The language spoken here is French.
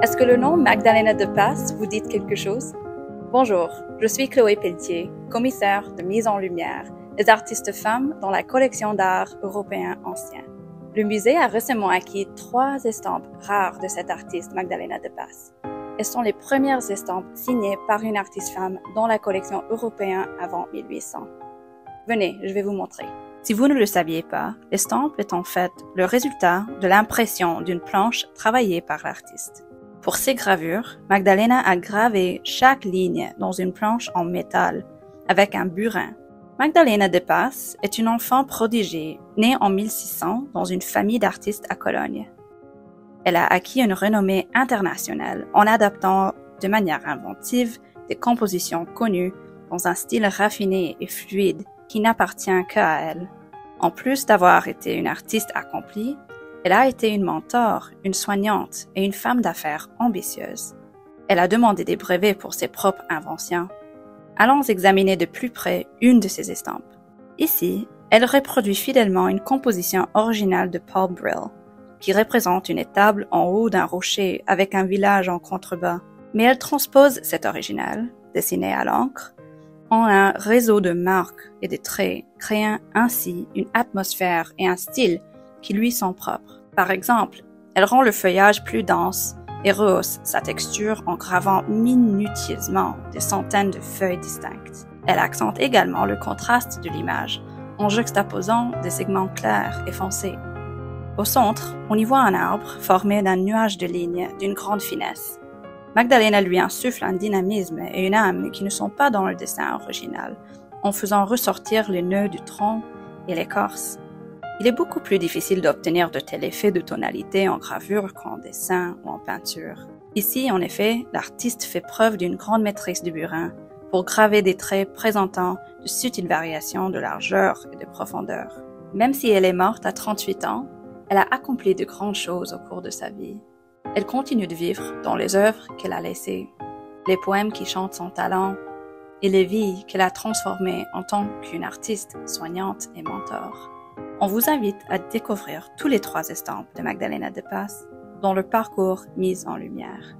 Est-ce que le nom Magdalena de Passe vous dit quelque chose? Bonjour, je suis Chloé Pelletier, commissaire de mise en lumière des artistes femmes dans la collection d'art européen ancien. Le musée a récemment acquis 3 estampes rares de cette artiste Magdalena de Passe. Elles sont les premières estampes signées par une artiste femme dans la collection européenne avant 1800. Venez, je vais vous montrer. Si vous ne le saviez pas, l'estampe est en fait le résultat de l'impression d'une planche travaillée par l'artiste. Pour ces gravures, Magdalena a gravé chaque ligne dans une planche en métal, avec un burin. Magdalena de Passe est une enfant prodigée, née en 1600 dans une famille d'artistes à Cologne. Elle a acquis une renommée internationale en adaptant de manière inventive des compositions connues dans un style raffiné et fluide qui n'appartient qu'à elle. En plus d'avoir été une artiste accomplie, elle a été une mentor, une soignante et une femme d'affaires ambitieuse. Elle a demandé des brevets pour ses propres inventions. Allons examiner de plus près une de ses estampes. Ici, elle reproduit fidèlement une composition originale de Paul Brill, qui représente une étable en haut d'un rocher avec un village en contrebas. Mais elle transpose cet original, dessiné à l'encre, en un réseau de marques et de traits, créant ainsi une atmosphère et un style qui lui sont propres. Par exemple, elle rend le feuillage plus dense et rehausse sa texture en gravant minutieusement des centaines de feuilles distinctes. Elle accentue également le contraste de l'image en juxtaposant des segments clairs et foncés. Au centre, on y voit un arbre formé d'un nuage de lignes d'une grande finesse. Magdalena lui insuffle un dynamisme et une âme qui ne sont pas dans le dessin original, en faisant ressortir les nœuds du tronc et l'écorce. Il est beaucoup plus difficile d'obtenir de tels effets de tonalité en gravure qu'en dessin ou en peinture. Ici, en effet, l'artiste fait preuve d'une grande maîtrise du burin pour graver des traits présentant de subtiles variations de largeur et de profondeur. Même si elle est morte à 38 ans, elle a accompli de grandes choses au cours de sa vie. Elle continue de vivre dans les œuvres qu'elle a laissées, les poèmes qui chantent son talent et les vies qu'elle a transformées en tant qu'une artiste soignante et mentor. On vous invite à découvrir tous les 3 estampes de Magdalena de Passe dans le parcours Mise en lumière.